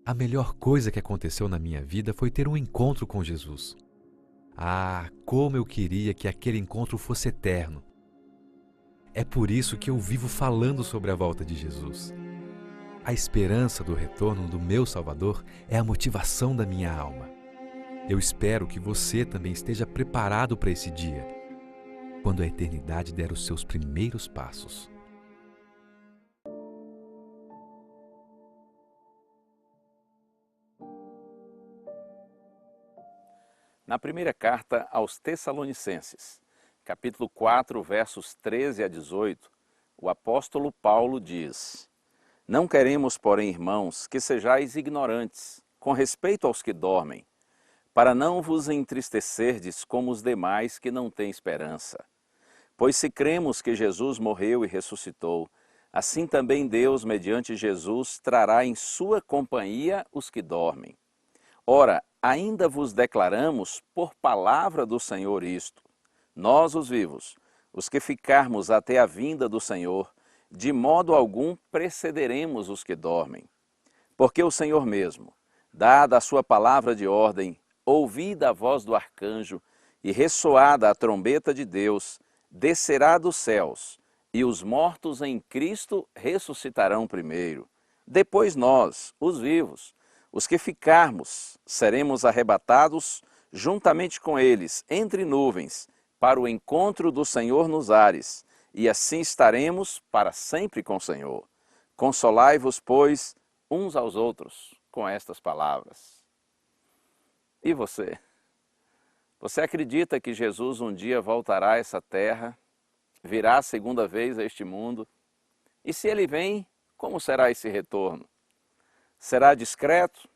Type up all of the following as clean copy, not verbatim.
A melhor coisa que aconteceu na minha vida foi ter um encontro com Jesus. Ah, como eu queria que aquele encontro fosse eterno. É por isso que eu vivo falando sobre a volta de Jesus. A esperança do retorno do meu Salvador é a motivação da minha alma. Eu espero que você também esteja preparado para esse dia, quando a eternidade der os seus primeiros passos. Na primeira carta aos Tessalonicenses, capítulo 4, versos 13 a 18, o apóstolo Paulo diz: Não queremos, porém, irmãos, que sejais ignorantes com respeito aos que dormem, para não vos entristecerdes como os demais que não têm esperança. Pois se cremos que Jesus morreu e ressuscitou, assim também Deus, mediante Jesus, trará em sua companhia os que dormem. Ora, ainda vos declaramos por palavra do Senhor isto: nós, os vivos, os que ficarmos até a vinda do Senhor, de modo algum precederemos os que dormem. Porque o Senhor mesmo, dada a sua palavra de ordem, ouvida a voz do arcanjo e ressoada a trombeta de Deus, descerá dos céus, e os mortos em Cristo ressuscitarão primeiro. Depois nós, os vivos, os que ficarmos, seremos arrebatados juntamente com eles, entre nuvens, para o encontro do Senhor nos ares, e assim estaremos para sempre com o Senhor. Consolai-vos, pois, uns aos outros com estas palavras. E você? Você acredita que Jesus um dia voltará a essa terra, virá a segunda vez a este mundo? E se ele vem, como será esse retorno? Será discreto,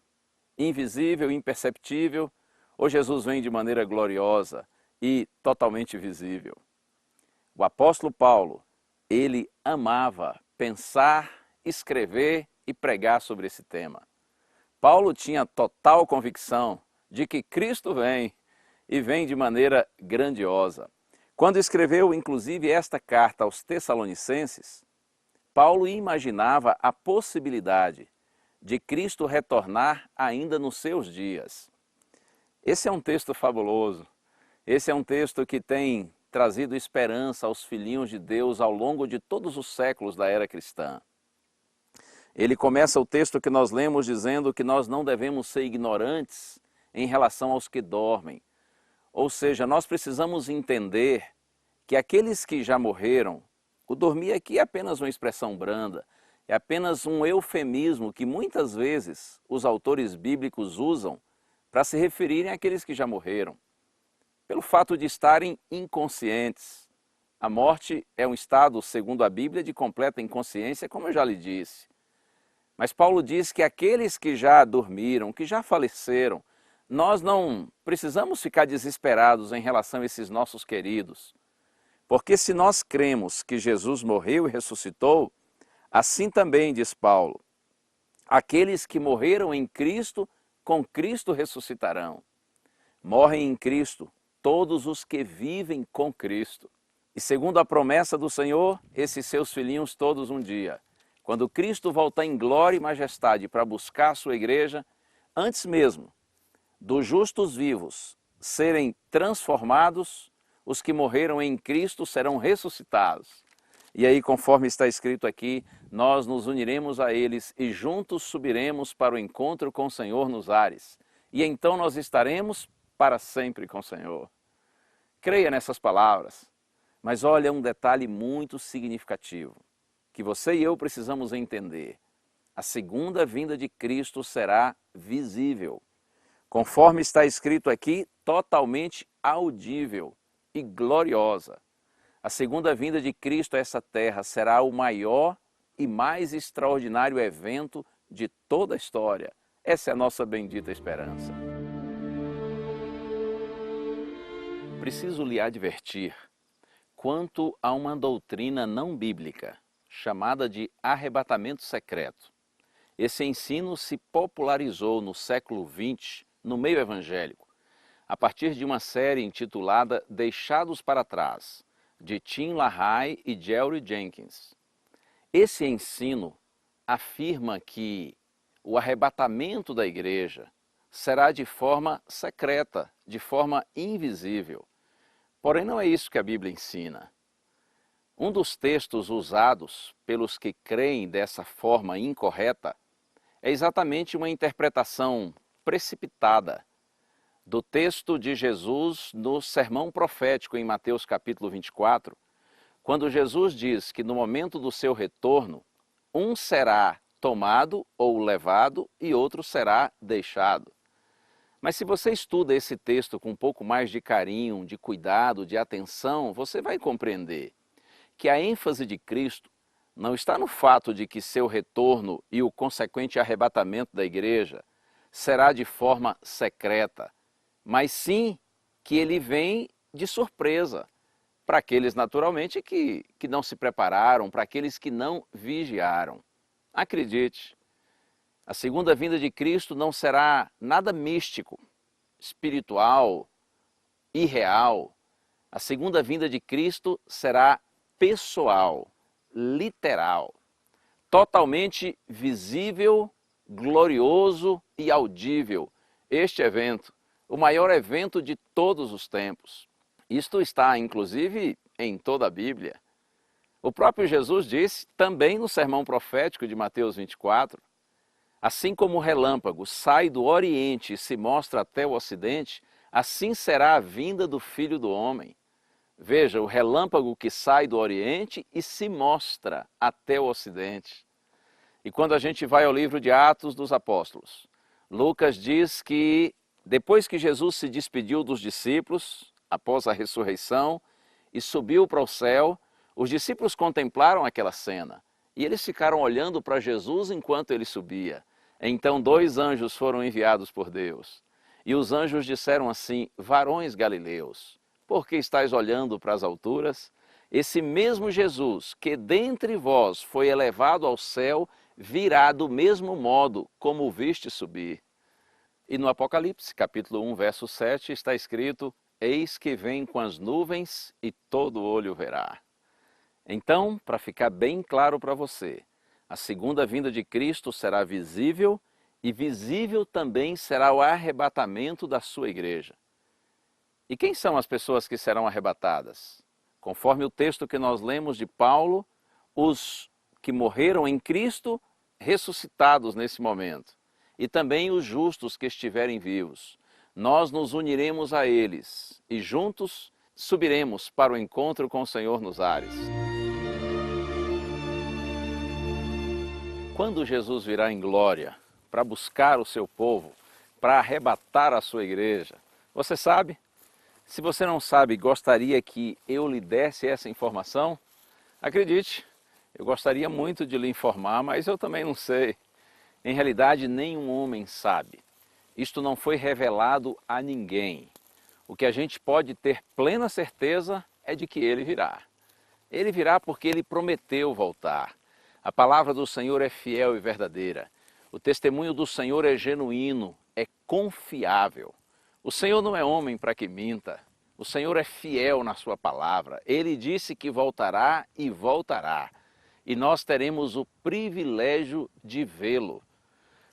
invisível, imperceptível, ou Jesus vem de maneira gloriosa e totalmente visível? O apóstolo Paulo, ele amava pensar, escrever e pregar sobre esse tema. Paulo tinha total convicção de que Cristo vem e vem de maneira grandiosa. Quando escreveu, inclusive, esta carta aos Tessalonicenses, Paulo imaginava a possibilidade de Cristo retornar ainda nos seus dias. Esse é um texto fabuloso. Esse é um texto que tem trazido esperança aos filhinhos de Deus ao longo de todos os séculos da era cristã. Ele começa o texto que nós lemos dizendo que nós não devemos ser ignorantes em relação aos que dormem. Ou seja, nós precisamos entender que aqueles que já morreram, o dormir aqui é apenas uma expressão branda, é apenas um eufemismo que muitas vezes os autores bíblicos usam para se referirem àqueles que já morreram, pelo fato de estarem inconscientes. A morte é um estado, segundo a Bíblia, de completa inconsciência, como eu já lhe disse. Mas Paulo diz que aqueles que já dormiram, que já faleceram, nós não precisamos ficar desesperados em relação a esses nossos queridos. Porque se nós cremos que Jesus morreu e ressuscitou, assim também, diz Paulo, aqueles que morreram em Cristo, com Cristo ressuscitarão. Morrem em Cristo todos os que vivem com Cristo. E segundo a promessa do Senhor, esses seus filhinhos todos um dia, quando Cristo voltar em glória e majestade para buscar a sua igreja, antes mesmo dos justos vivos serem transformados, os que morreram em Cristo serão ressuscitados. E aí, conforme está escrito aqui, nós nos uniremos a eles e juntos subiremos para o encontro com o Senhor nos ares. E então nós estaremos para sempre com o Senhor. Creia nessas palavras, mas olha um detalhe muito significativo, que você e eu precisamos entender. A segunda vinda de Cristo será visível. Conforme está escrito aqui, totalmente audível e gloriosa. A segunda vinda de Cristo a essa terra será o maior e mais extraordinário evento de toda a história. Essa é a nossa bendita esperança. Preciso lhe advertir quanto a uma doutrina não bíblica, chamada de arrebatamento secreto. Esse ensino se popularizou no século XX, no meio evangélico, a partir de uma série intitulada Deixados para Trás, de Tim LaHaye e Jerry Jenkins. Esse ensino afirma que o arrebatamento da igreja será de forma secreta, de forma invisível. Porém, não é isso que a Bíblia ensina. Um dos textos usados pelos que creem dessa forma incorreta é exatamente uma interpretação precipitada do texto de Jesus no sermão profético em Mateus capítulo 24, quando Jesus diz que no momento do seu retorno, um será tomado ou levado e outro será deixado. Mas se você estuda esse texto com um pouco mais de carinho, de cuidado, de atenção, você vai compreender que a ênfase de Cristo não está no fato de que seu retorno e o consequente arrebatamento da igreja será de forma secreta, mas sim que ele vem de surpresa para aqueles naturalmente que não se prepararam, para aqueles que não vigiaram. Acredite, a segunda vinda de Cristo não será nada místico, espiritual, irreal. A segunda vinda de Cristo será pessoal, literal, totalmente visível, glorioso e audível. Este evento, o maior evento de todos os tempos. Isto está, inclusive, em toda a Bíblia. O próprio Jesus disse, também no sermão profético de Mateus 24, assim como o relâmpago sai do Oriente e se mostra até o Ocidente, assim será a vinda do Filho do Homem. Veja, o relâmpago que sai do Oriente e se mostra até o Ocidente. E quando a gente vai ao livro de Atos dos Apóstolos, Lucas diz que depois que Jesus se despediu dos discípulos, após a ressurreição, e subiu para o céu, os discípulos contemplaram aquela cena e eles ficaram olhando para Jesus enquanto ele subia. Então 2 anjos foram enviados por Deus. E os anjos disseram assim: varões galileus, por que estáis olhando para as alturas? Esse mesmo Jesus que dentre vós foi elevado ao céu, virá do mesmo modo como o viste subir. E no Apocalipse, capítulo 1, verso 7, está escrito: eis que vem com as nuvens e todo olho verá. Então, para ficar bem claro para você, a segunda vinda de Cristo será visível e visível também será o arrebatamento da sua igreja. E quem são as pessoas que serão arrebatadas? Conforme o texto que nós lemos de Paulo, os que morreram em Cristo, ressuscitados nesse momento, e também os justos que estiverem vivos. Nós nos uniremos a eles e juntos subiremos para o encontro com o Senhor nos ares. Quando Jesus virá em glória para buscar o seu povo, para arrebatar a sua igreja, você sabe? Se você não sabe, gostaria que eu lhe desse essa informação? Acredite, eu gostaria muito de lhe informar, mas eu também não sei. Em realidade, nenhum homem sabe. Isto não foi revelado a ninguém. O que a gente pode ter plena certeza é de que ele virá. Ele virá porque ele prometeu voltar. A palavra do Senhor é fiel e verdadeira. O testemunho do Senhor é genuíno, é confiável. O Senhor não é homem para que minta. O Senhor é fiel na sua palavra. Ele disse que voltará e voltará. E nós teremos o privilégio de vê-lo.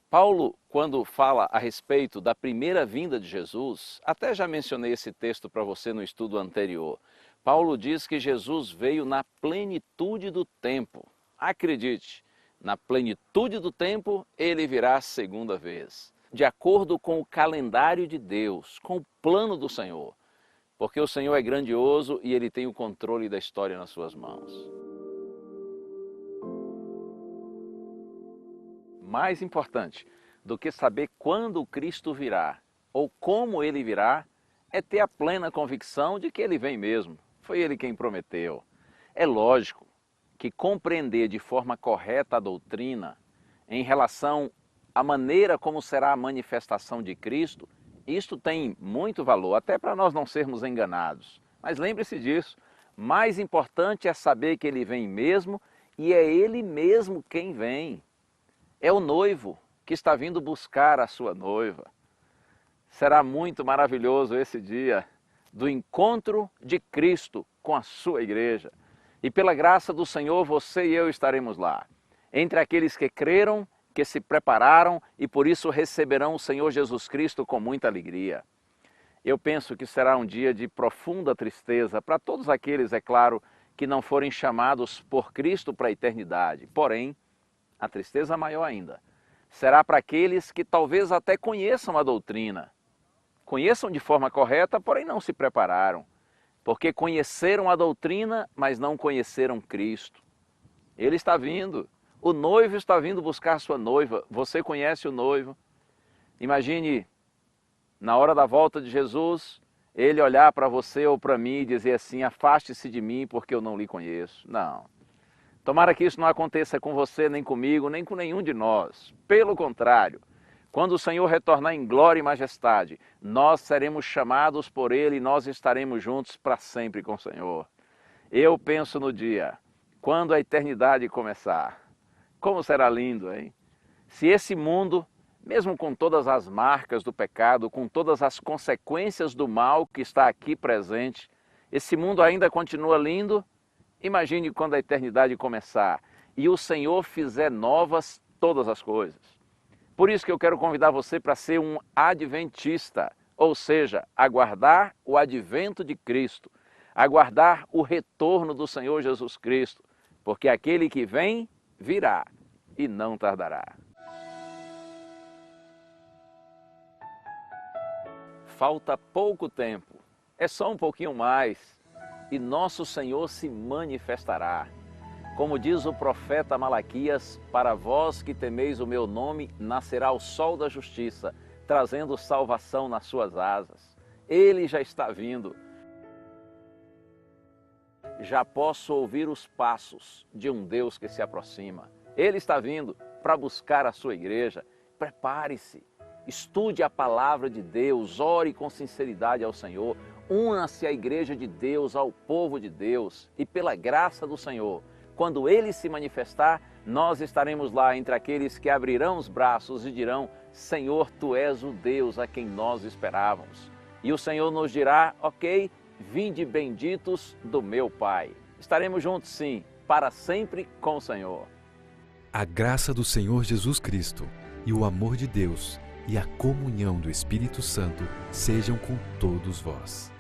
Paulo, quando fala a respeito da primeira vinda de Jesus, até já mencionei esse texto para você no estudo anterior. Paulo diz que Jesus veio na plenitude do tempo. Acredite, na plenitude do tempo, ele virá a segunda vez, de acordo com o calendário de Deus, com o plano do Senhor, porque o Senhor é grandioso e ele tem o controle da história nas suas mãos. Mais importante do que saber quando o Cristo virá ou como ele virá, é ter a plena convicção de que ele vem mesmo. Foi ele quem prometeu. É lógico que compreender de forma correta a doutrina em relação à maneira como será a manifestação de Cristo, isto tem muito valor, até para nós não sermos enganados. Mas lembre-se disso, mais importante é saber que ele vem mesmo e é ele mesmo quem vem. É o noivo que está vindo buscar a sua noiva. Será muito maravilhoso esse dia do encontro de Cristo com a sua igreja. E pela graça do Senhor, você e eu estaremos lá, entre aqueles que creram, que se prepararam e por isso receberão o Senhor Jesus Cristo com muita alegria. Eu penso que será um dia de profunda tristeza para todos aqueles, é claro, que não forem chamados por Cristo para a eternidade. Porém, a tristeza maior ainda será para aqueles que talvez até conheçam a doutrina, conheçam de forma correta, porém não se prepararam, porque conheceram a doutrina, mas não conheceram Cristo. Ele está vindo, o noivo está vindo buscar sua noiva. Você conhece o noivo? Imagine, na hora da volta de Jesus, ele olhar para você ou para mim e dizer assim: afaste-se de mim porque eu não lhe conheço. Não. Tomara que isso não aconteça com você, nem comigo, nem com nenhum de nós. Pelo contrário, quando o Senhor retornar em glória e majestade, nós seremos chamados por Ele e nós estaremos juntos para sempre com o Senhor. Eu penso no dia, quando a eternidade começar. Como será lindo, hein? Se esse mundo, mesmo com todas as marcas do pecado, com todas as consequências do mal que está aqui presente, esse mundo ainda continua lindo, imagine quando a eternidade começar e o Senhor fizer novas todas as coisas. Por isso que eu quero convidar você para ser um adventista, ou seja, aguardar o advento de Cristo, aguardar o retorno do Senhor Jesus Cristo, porque aquele que vem, virá e não tardará. Falta pouco tempo, é só um pouquinho mais, e nosso Senhor se manifestará. Como diz o profeta Malaquias, para vós que temeis o meu nome, nascerá o sol da justiça, trazendo salvação nas suas asas. Ele já está vindo. Já posso ouvir os passos de um Deus que se aproxima. Ele está vindo para buscar a sua igreja. Prepare-se, estude a palavra de Deus, ore com sinceridade ao Senhor, una-se à igreja de Deus, ao povo de Deus, e pela graça do Senhor, quando Ele se manifestar, nós estaremos lá entre aqueles que abrirão os braços e dirão: Senhor, Tu és o Deus a quem nós esperávamos. E o Senhor nos dirá: ok, vinde benditos do meu Pai. Estaremos juntos sim, para sempre com o Senhor. A graça do Senhor Jesus Cristo e o amor de Deus e a comunhão do Espírito Santo sejam com todos vós.